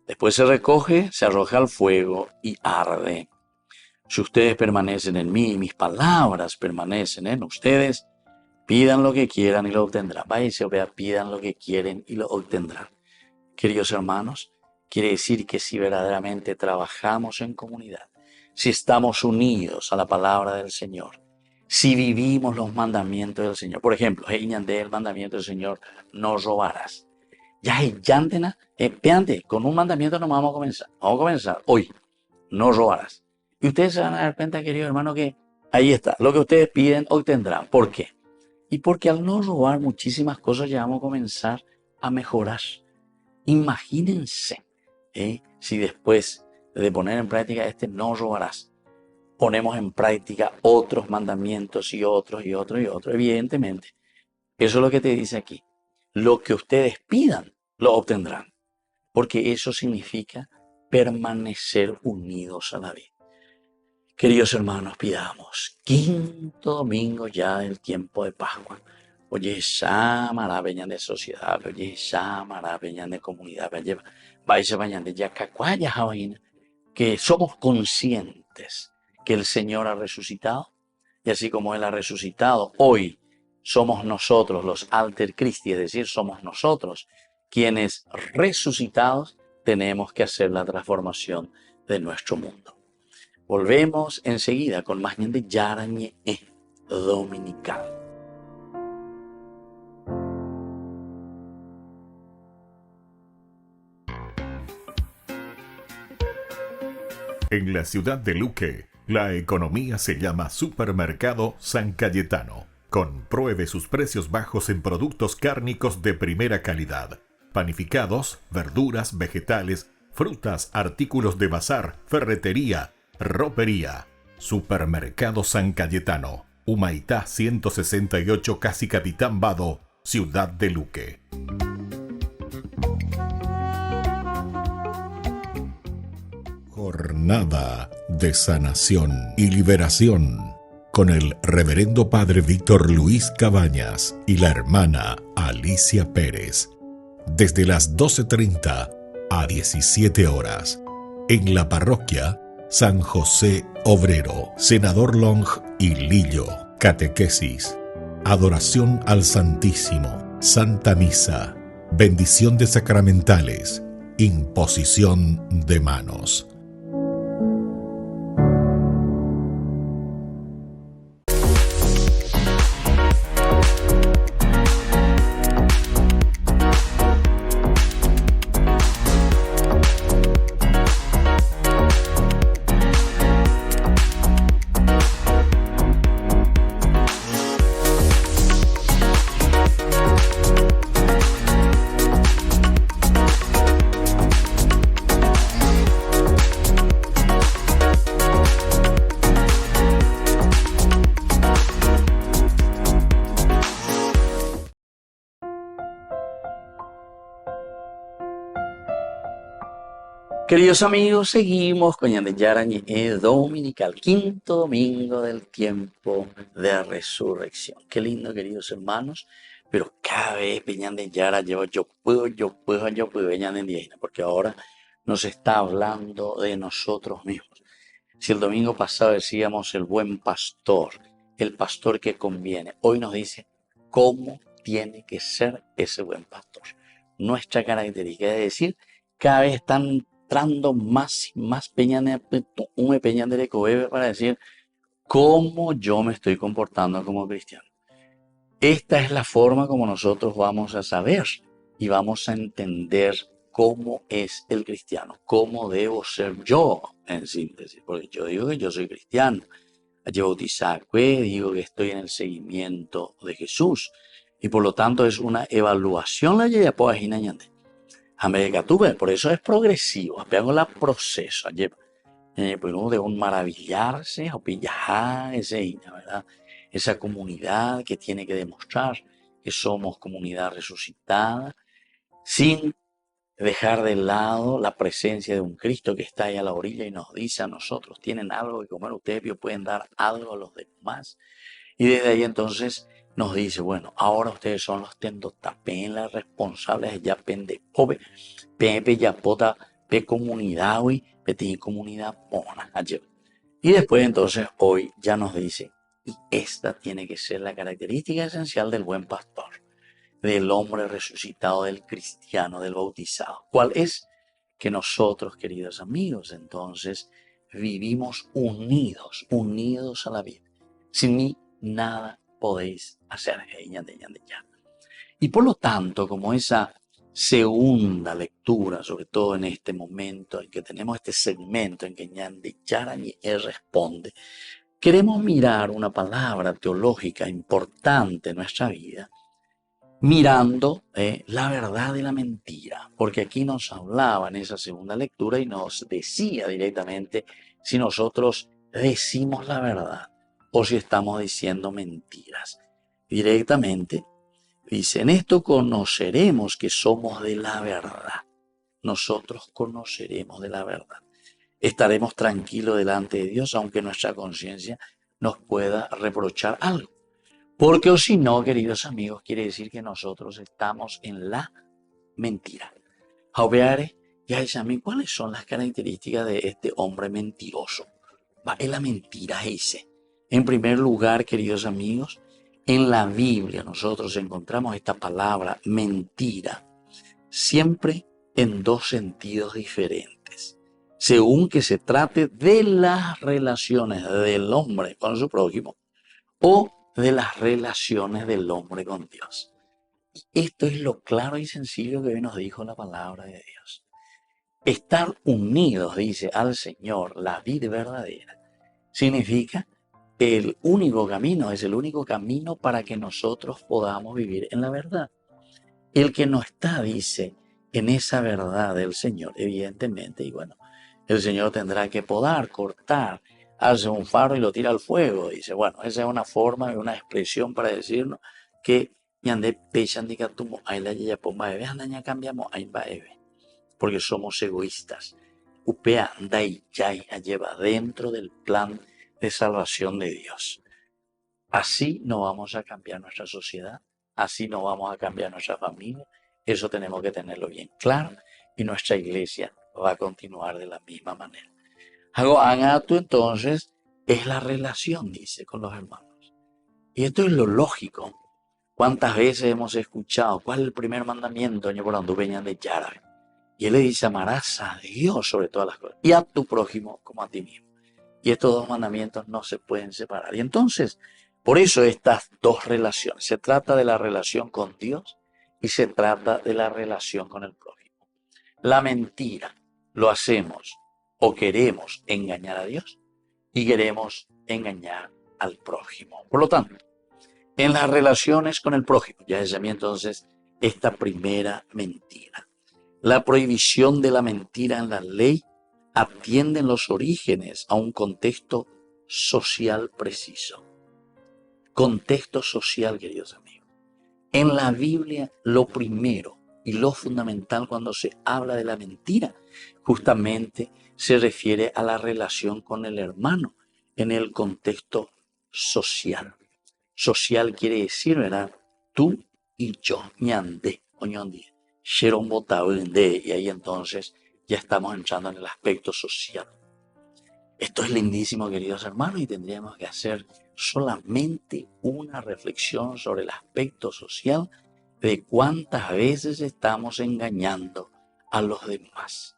Después se recoge, se arroja al fuego y arde. Si ustedes permanecen en mí y mis palabras permanecen en ustedes, pidan lo que quieran y lo obtendrán. Váyanse, pidan lo que quieren y lo obtendrán. Queridos hermanos, quiere decir que si verdaderamente trabajamos en comunidad, si estamos unidos a la palabra del Señor, si vivimos los mandamientos del Señor. Por ejemplo, el mandamiento del Señor, no robarás. Ya con un mandamiento no vamos a comenzar. Vamos a comenzar hoy, no robarás. Y ustedes se van a dar cuenta, queridos hermanos, que ahí está. Lo que ustedes piden, obtendrán. ¿Por qué? Y porque al no robar muchísimas cosas ya vamos a comenzar a mejorar. Imagínense, si después de poner en práctica no robarás, ponemos en práctica otros mandamientos y otros. Evidentemente, eso es lo que te dice aquí. Lo que ustedes pidan, lo obtendrán. Porque eso significa permanecer unidos a la vida. Queridos hermanos, pidamos. Quinto domingo ya del tiempo de Pascua. Oye, Samara veñan de sociedad, oye, Samara veñan de comunidad, vaya vayan de Yacacuaya, Javaina, que somos conscientes que el Señor ha resucitado, y así como Él ha resucitado, hoy somos nosotros los alter Christi, es decir, somos nosotros quienes resucitados tenemos que hacer la transformación de nuestro mundo. Volvemos enseguida con más de Yarañe Dominical. En la ciudad de Luque, la economía se llama Supermercado San Cayetano. Compruebe sus precios bajos en productos cárnicos de primera calidad. Panificados, verduras, vegetales, frutas, artículos de bazar, ferretería, ropería. Supermercado San Cayetano, Humaitá 168, Casi Capitán Vado, Ciudad de Luque. Jornada de sanación y liberación con el reverendo padre Víctor Luis Cabañas y la hermana Alicia Pérez, desde las 12:30 a 17 horas, en la parroquia San José Obrero, Senador Long y Lillo. Catequesis, adoración al Santísimo, Santa Misa, bendición de sacramentales, imposición de manos. Queridos amigos, seguimos con Ñande Yarañe Dominical, quinto domingo del tiempo de resurrección. Qué lindo, queridos hermanos, pero cada vez Ñande Yara lleva yo puedo, Ñande Indígena, porque ahora nos está hablando de nosotros mismos. Si el domingo pasado decíamos el buen pastor, el pastor que conviene, hoy nos dice cómo tiene que ser ese buen pastor. Nuestra característica es decir, cada vez están entrando más y más un peñandere cobebe para decir cómo yo me estoy comportando como cristiano. Esta es la forma como nosotros vamos a saber y vamos a entender cómo es el cristiano, cómo debo ser yo en síntesis, porque yo digo que yo soy cristiano, yo bautizado, digo que estoy en el seguimiento de Jesús y por lo tanto es una evaluación la ya puedo imaginar. Por eso es progresivo, hago la proceso, pues uno debe maravillarse, o pillar ¿verdad? Esa comunidad que tiene que demostrar que somos comunidad resucitada, sin dejar de lado la presencia de un Cristo que está ahí a la orilla y nos dice a nosotros, tienen algo que comer ustedes, pueden dar algo a los demás. Y desde ahí entonces nos dice, bueno, ahora ustedes son los tendotapelas responsables ya pende pobre, pepe ya pota, pe comunidad hoy, pe tiene comunidad pona ayer. Y después entonces hoy ya nos dice, y esta tiene que ser la característica esencial del buen pastor, del hombre resucitado, del cristiano, del bautizado. ¿Cuál es? Que nosotros, queridos amigos, entonces vivimos unidos a la vida. Sin mí nada podéis hacer. Y por lo tanto, como esa segunda lectura, sobre todo en este momento en que tenemos este segmento en que Ñande Yarañe responde, queremos mirar una palabra teológica importante en nuestra vida, mirando la verdad y la mentira, porque aquí nos hablaba en esa segunda lectura y nos decía directamente si nosotros decimos la verdad o si estamos diciendo mentiras. Directamente dice, en esto conoceremos que somos de la verdad. Nosotros conoceremos de la verdad. Estaremos tranquilos delante de Dios, aunque nuestra conciencia nos pueda reprochar algo. Porque o si no, queridos amigos, quiere decir que nosotros estamos en la mentira. Jaubeare, ya dice a mí, ¿cuáles son las características de este hombre mentiroso? Va, es la mentira, dice. En primer lugar, queridos amigos, en la Biblia nosotros encontramos esta palabra mentira siempre en dos sentidos diferentes, según que se trate de las relaciones del hombre con su prójimo o de las relaciones del hombre con Dios. Esto es lo claro y sencillo que hoy nos dijo la palabra de Dios. Estar unidos, dice, al Señor, la vida verdadera, significa el único camino, es el único camino para que nosotros podamos vivir en la verdad. El que no está, dice, en esa verdad del Señor, evidentemente, y bueno, el Señor tendrá que podar, cortar, hace un faro y lo tira al fuego. Dice, bueno, esa es una forma, una expresión para decirnos que ñande pechandicatumo, ahí la ya pomba bebé, andaña cambiamos, ahí va bebé, porque somos egoístas. Upea dai yai lleva dentro del plan de salvación de Dios. Así no vamos a cambiar nuestra sociedad, así no vamos a cambiar nuestra familia. Eso tenemos que tenerlo bien claro y nuestra iglesia va a continuar de la misma manera. Algo tú entonces es la relación, dice, con los hermanos. Y esto es lo lógico. ¿Cuántas veces hemos escuchado cuál es el primer mandamiento? De Yara. Y él le dice, amarás a Dios sobre todas las cosas y a tu prójimo como a ti mismo. Y estos dos mandamientos no se pueden separar. Y entonces, por eso estas dos relaciones. Se trata de la relación con Dios y se trata de la relación con el prójimo. La mentira lo hacemos o queremos engañar a Dios y queremos engañar al prójimo. Por lo tanto, en las relaciones con el prójimo, ya es a mí entonces esta primera mentira. La prohibición de la mentira en la ley atiende en los orígenes a un contexto social preciso. Contexto social, queridos amigos. En la Biblia, lo primero y lo fundamental cuando se habla de la mentira, justamente se refiere a la relación con el hermano en el contexto social. Social quiere decir, ¿verdad? Tú y yo, ñande o ñondi, sheron botabunde, y ahí entonces ya estamos entrando en el aspecto social. Esto es lindísimo, queridos hermanos, y tendríamos que hacer solamente una reflexión sobre el aspecto social de cuántas veces estamos engañando a los demás.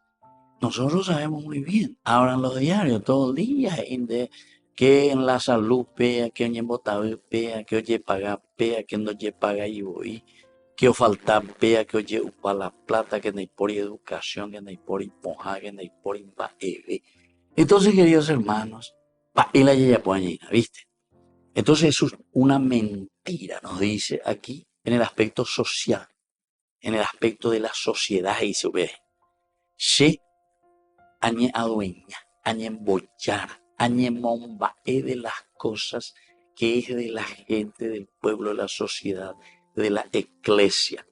Nosotros sabemos muy bien, abran los diarios todo el día, que en la salud pea, que en botabe pea, que oye paga pea, que no oye paga y voy, que o falta pea, que oye upa la plata, que no hay por educación, que no hay por impoja, que no hay por imbaebe. Entonces, queridos hermanos, y la yayapuañina, ¿viste? Entonces eso es una mentira, nos dice aquí, en el aspecto social, en el aspecto de la sociedad, y se ve. Se añe adueña, añe embollar, añe mombae de las cosas que es de la gente, del pueblo, de la sociedad, de la iglesia.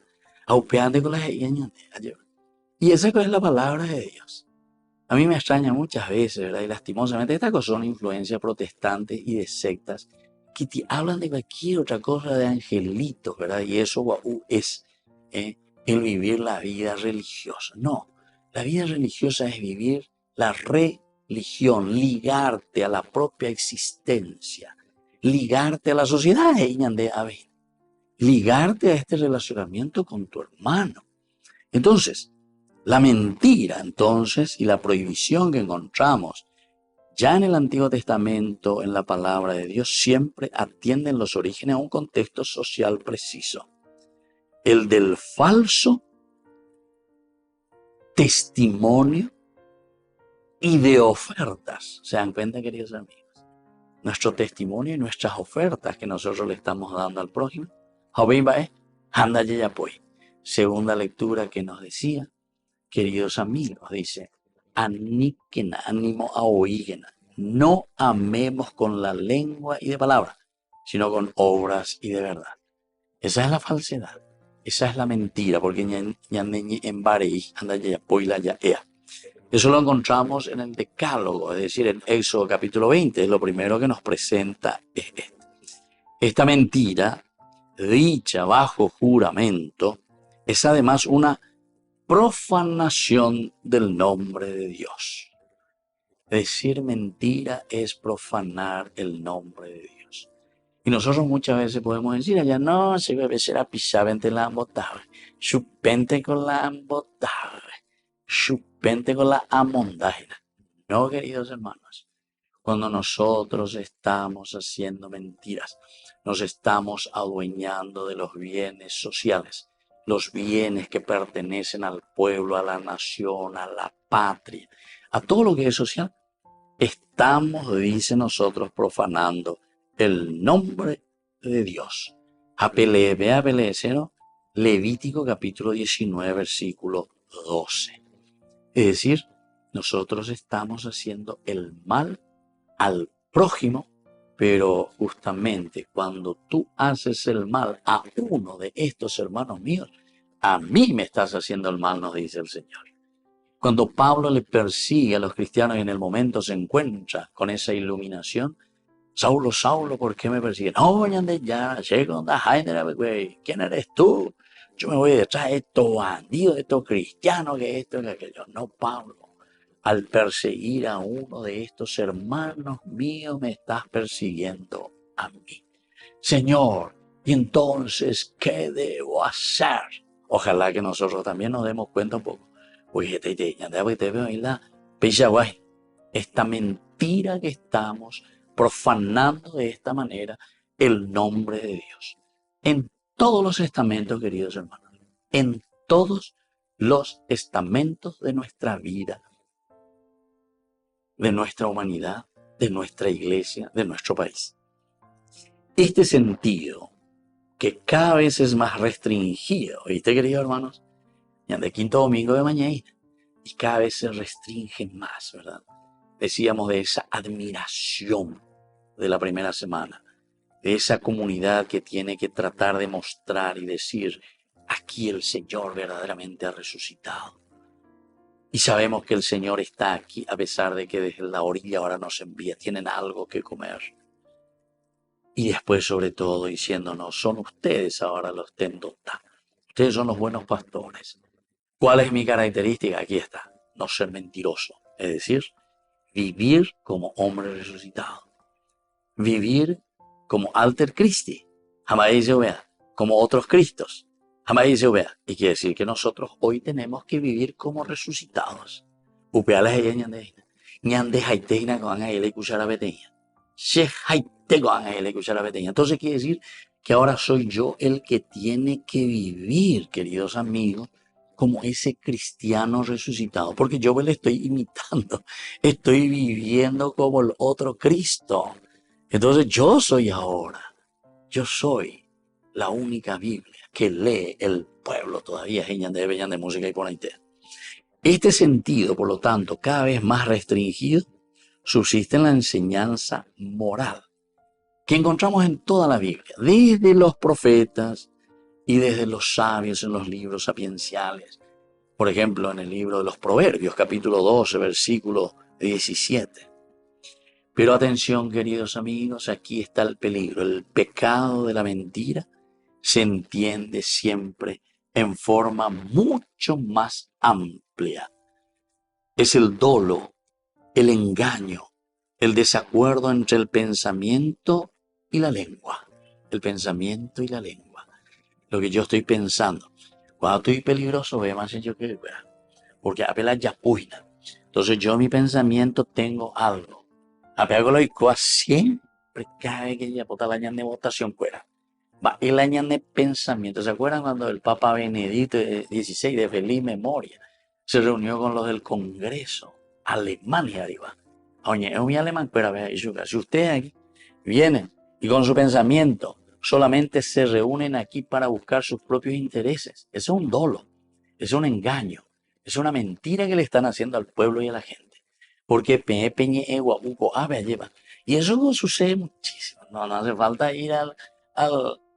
Aupeante con las y esa es la palabra de Dios. A mí me extraña muchas veces, ¿verdad? Y lastimosamente estas cosas son influencias protestantes y de sectas que te hablan de cualquier otra cosa, de angelitos, ¿verdad? Y eso es el vivir la vida religiosa. No, la vida religiosa es vivir la religión, ligarte a la propia existencia, ligarte a la sociedad, ligarte a este relacionamiento con tu hermano. Entonces, la mentira, entonces, y la prohibición que encontramos ya en el Antiguo Testamento, en la palabra de Dios, siempre atienden los orígenes a un contexto social preciso. El del falso testimonio y de ofertas. ¿Se dan cuenta, queridos amigos? Nuestro testimonio y nuestras ofertas que nosotros le estamos dando al prójimo. Segunda lectura que nos decía, queridos amigos, dice, ánimo a oígena. No amemos con la lengua y de palabra, sino con obras y de verdad. Esa es la falsedad, esa es la mentira, porque eso lo encontramos en el Decálogo, es decir, en Éxodo capítulo 20, es lo primero que nos presenta es esto. Esta mentira, dicha bajo juramento, es además una profanación del nombre de Dios. Decir mentira es profanar el nombre de Dios. Y nosotros muchas veces podemos decir allá, no, se debe ser apisabente la ambotable, chupente con la ambotable, chupente con la amondaina. No, queridos hermanos, cuando nosotros estamos haciendo mentiras, nos estamos adueñando de los bienes sociales, los bienes que pertenecen al pueblo, a la nación, a la patria, a todo lo que es social. Estamos, dice nosotros, profanando el nombre de Dios. Levítico capítulo 19, versículo 12. Es decir, nosotros estamos haciendo el mal al prójimo, pero justamente cuando tú haces el mal a uno de estos hermanos míos, a mí me estás haciendo el mal, nos dice el Señor. Cuando Pablo le persigue a los cristianos y en el momento se encuentra con esa iluminación, Saulo, Saulo, ¿por qué me persiguen? No, ya, ¿quién eres tú? Yo me voy detrás de estos bandidos, de estos cristianos, que esto, que aquello. No, Pablo, al perseguir a uno de estos hermanos míos, me estás persiguiendo a mí. Señor, ¿y entonces qué debo hacer? Ojalá que nosotros también nos demos cuenta un poco. Esta mentira que estamos profanando de esta manera el nombre de Dios. En todos los estamentos, queridos hermanos, en todos los estamentos de nuestra vida, de nuestra humanidad, de nuestra iglesia, de nuestro país. Este sentido, que cada vez es más restringido, ¿viste, queridos hermanos? Ya de quinto domingo de mañana, y cada vez se restringe más, ¿verdad? Decíamos de esa admiración de la primera semana, de esa comunidad que tiene que tratar de mostrar y decir, aquí el Señor verdaderamente ha resucitado. Y sabemos que el Señor está aquí, a pesar de que desde la orilla ahora nos envía, tienen algo que comer. Y después, sobre todo, diciéndonos, son ustedes ahora los tendota. Ustedes son los buenos pastores. ¿Cuál es mi característica? Aquí está, no ser mentiroso. Es decir, vivir como hombre resucitado. Vivir como alter Christi. Jamás dice, vea, como otros Cristos. Jamás dice, vea. Y quiere decir que nosotros hoy tenemos que vivir como resucitados. Upealas ella ñande. Ñande haiteina con él cuchara beteña. Se haite con él cuchara beteña. Entonces quiere decir que ahora soy yo el que tiene que vivir, queridos amigos, como ese cristiano resucitado. Porque yo le estoy imitando. Estoy viviendo como el otro Cristo. Entonces yo soy ahora. Yo soy la única Biblia que lee el pueblo todavía de música y por ahí. Este sentido, por lo tanto, cada vez más restringido, subsiste en la enseñanza moral que encontramos en toda la Biblia, desde los profetas y desde los sabios en los libros sapienciales. Por ejemplo, en el libro de los Proverbios, capítulo 12, versículo 17. Pero atención, queridos amigos, aquí está el peligro. El pecado de la mentira se entiende siempre en forma mucho más amplia. Es el dolo, el engaño, el desacuerdo entre el pensamiento y la lengua. El pensamiento y la lengua. Lo que yo estoy pensando. Cuando estoy peligroso, ve más yo que vea. Porque apenas ya puina. Entonces yo en mi pensamiento tengo algo. Apego lo siempre cada vez que ella bota la ñan de votación fuera. Va el año de pensamiento. ¿Se acuerdan cuando el Papa Benedicto XVI de feliz memoria se reunió con los del Congreso Alemania arriba? Oye, es muy alemán, pero a ver, si ustedes aquí vienen y con su pensamiento solamente se reúnen aquí para buscar sus propios intereses, eso es un dolo, es un engaño, es una mentira que le están haciendo al pueblo y a la gente. Porque peñe egua uco ave lleva. Y eso sucede muchísimo. No hace falta ir al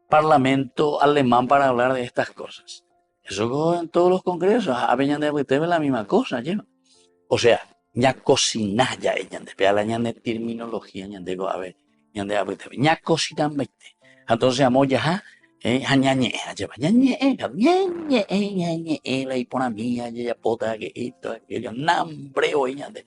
Parlamento alemán para hablar de estas cosas. Eso en todos los congresos. A veñan de la misma cosa lleva. O sea, ya cocinar ya ella de la ñan de terminología ñan de ave ñan de ave ya cocinan veinte. Entonces amo ya ñañe lleva ñañe la hiponamía ya pota que esto aquello nambre o ñan de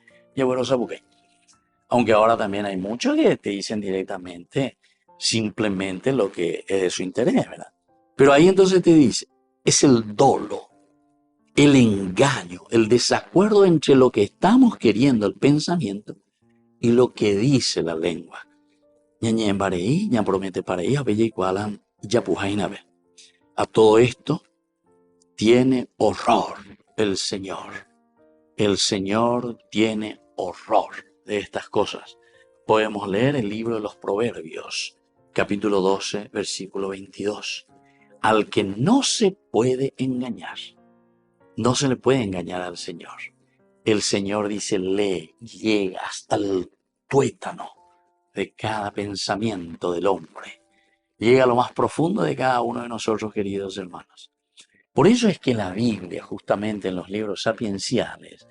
aunque ahora también hay muchos que te dicen directamente simplemente lo que es de su interés, ¿verdad? Pero ahí entonces te dice, es el dolo, el engaño, el desacuerdo entre lo que estamos queriendo, el pensamiento, y lo que dice la lengua. Ya promete para ella, bella y cualan, ya pujaina ve. A todo esto tiene horror el Señor. El Señor tiene horror de estas cosas. Podemos leer el libro de los Proverbios, capítulo 12, versículo 22. Al que no se puede engañar, no se le puede engañar al Señor. El Señor dice, llega hasta el tuétano de cada pensamiento del hombre. Llega a lo más profundo de cada uno de nosotros, queridos hermanos. Por eso es que la Biblia, justamente en los libros sapienciales,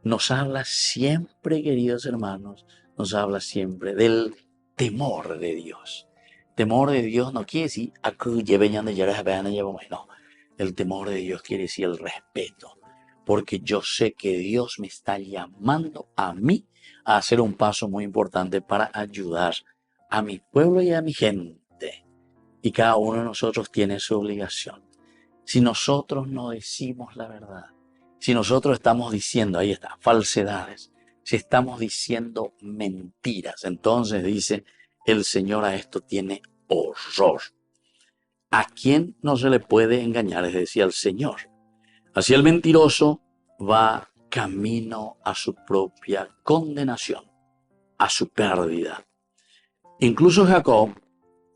nos habla siempre, queridos hermanos, nos habla siempre del temor de Dios. Temor de Dios no quiere decir, no. El temor de Dios quiere decir el respeto, porque yo sé que Dios me está llamando a mí a hacer un paso muy importante para ayudar a mi pueblo y a mi gente. Y cada uno de nosotros tiene su obligación. Si nosotros no decimos la verdad, si nosotros estamos diciendo, ahí está, falsedades, si estamos diciendo mentiras, entonces dice el Señor a esto tiene horror. ¿A quién no se le puede engañar? Es decir, al Señor. Así el mentiroso va camino a su propia condenación, a su pérdida. Incluso Jacob,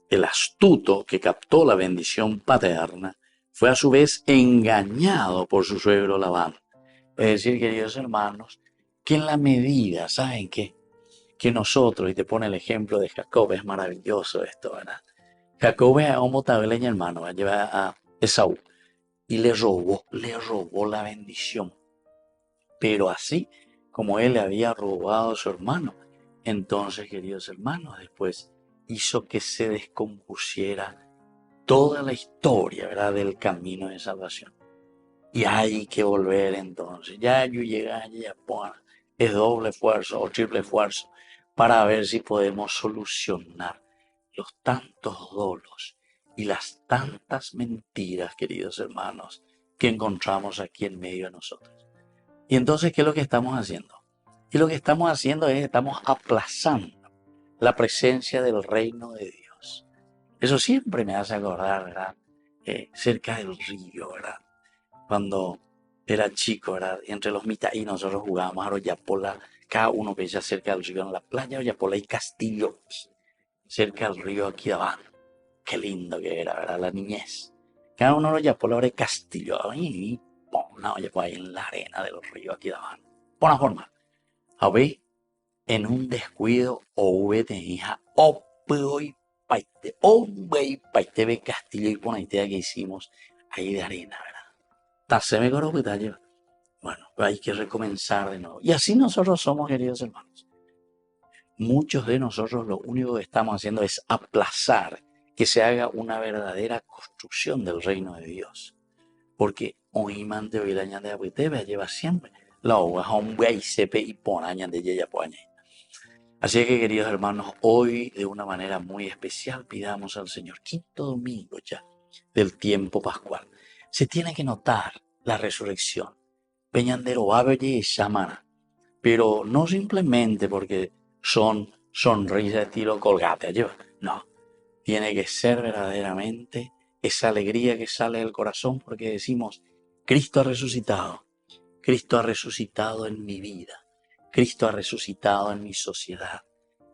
el astuto que captó la bendición paterna, fue a su vez engañado por su suegro Labán. Es decir, queridos hermanos, que en la medida, ¿saben qué? Que nosotros, y te pone el ejemplo de Jacob, es maravilloso esto, ¿verdad? Jacob es a un hermano, lleva a Esaú. y le robó la bendición. Pero así como él le había robado a su hermano, entonces, queridos hermanos, después hizo que se descompusiera toda la historia, ¿verdad?, del camino de salvación. Y hay que volver entonces. Ya yo llegué a Japón, es doble esfuerzo o triple esfuerzo para ver si podemos solucionar los tantos dolos y las tantas mentiras, queridos hermanos, que encontramos aquí en medio de nosotros. Y entonces, ¿qué es lo que estamos haciendo? Y lo que estamos haciendo es, estamos aplazando la presencia del reino de Dios. Eso siempre me hace acordar, ¿verdad? Cerca del río, ¿verdad? Cuando era chico, ¿verdad? Entre los mitaí nosotros jugábamos a Oyapola, cada uno que ya cerca del río, en la playa Oyapola y Castillo, cerca del río Aquidabán. Qué lindo que era, ¿verdad? La niñez. Cada uno de Oyapola ahora es Castillo, y no, Oyapola ahí en la arena del río Aquidabán. Por una forma, a ver, en un descuido, o tenía y paite, ve Castillo y por la idea que hicimos ahí de arena, ¿verdad? Bueno, hay que recomenzar de nuevo. Y así nosotros somos, queridos hermanos. Muchos de nosotros lo único que estamos haciendo es aplazar que se haga una verdadera construcción del reino de Dios. Porque oimante oilaña de Abuitebe lleva siempre la hoja hombre y sepe y ponaña de Yeyapoaña. Así que, queridos hermanos, hoy de una manera muy especial pidamos al Señor, quinto domingo ya del tiempo pascual. Se tiene que notar la resurrección. Peñandero Babelle y Samana. Pero no simplemente porque son sonrisas estilo Colgate. No. Tiene que ser verdaderamente esa alegría que sale del corazón porque decimos, Cristo ha resucitado. Cristo ha resucitado en mi vida. Cristo ha resucitado en mi sociedad.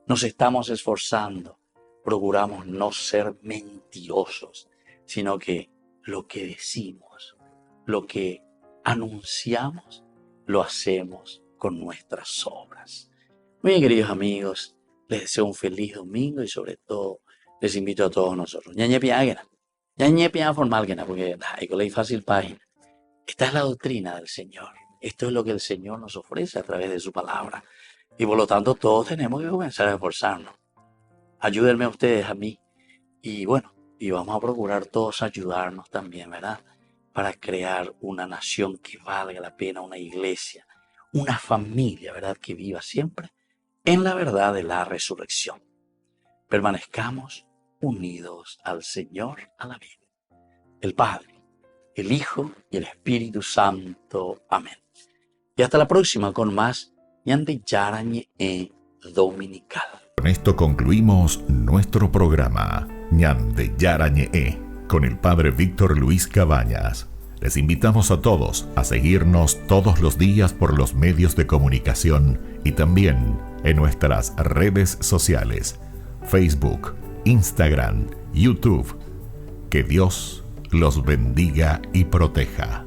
Nos estamos esforzando. Procuramos no ser mentirosos, sino que lo que decimos, lo que anunciamos, lo hacemos con nuestras obras. Muy bien, queridos amigos, les deseo un feliz domingo y sobre todo les invito a todos nosotros. Ya formal, porque hay que leer fácil página. Esta es la doctrina del Señor. Esto es lo que el Señor nos ofrece a través de su palabra. Y por lo tanto todos tenemos que comenzar a esforzarnos. Ayúdenme a ustedes, a mí. Y bueno, y vamos a procurar todos ayudarnos también, ¿verdad? Para crear una nación que valga la pena, una iglesia, una familia, ¿verdad? Que viva siempre en la verdad de la resurrección. Permanezcamos unidos al Señor, a la vida. El Padre, el Hijo y el Espíritu Santo. Amén. Y hasta la próxima con más Ñande Yarañe Dominical. Con esto concluimos nuestro programa Ñande Yarañe con el Padre Víctor Luis Cabañas. Les invitamos a todos a seguirnos todos los días por los medios de comunicación y también en nuestras redes sociales, Facebook, Instagram, YouTube. Que Dios los bendiga y proteja.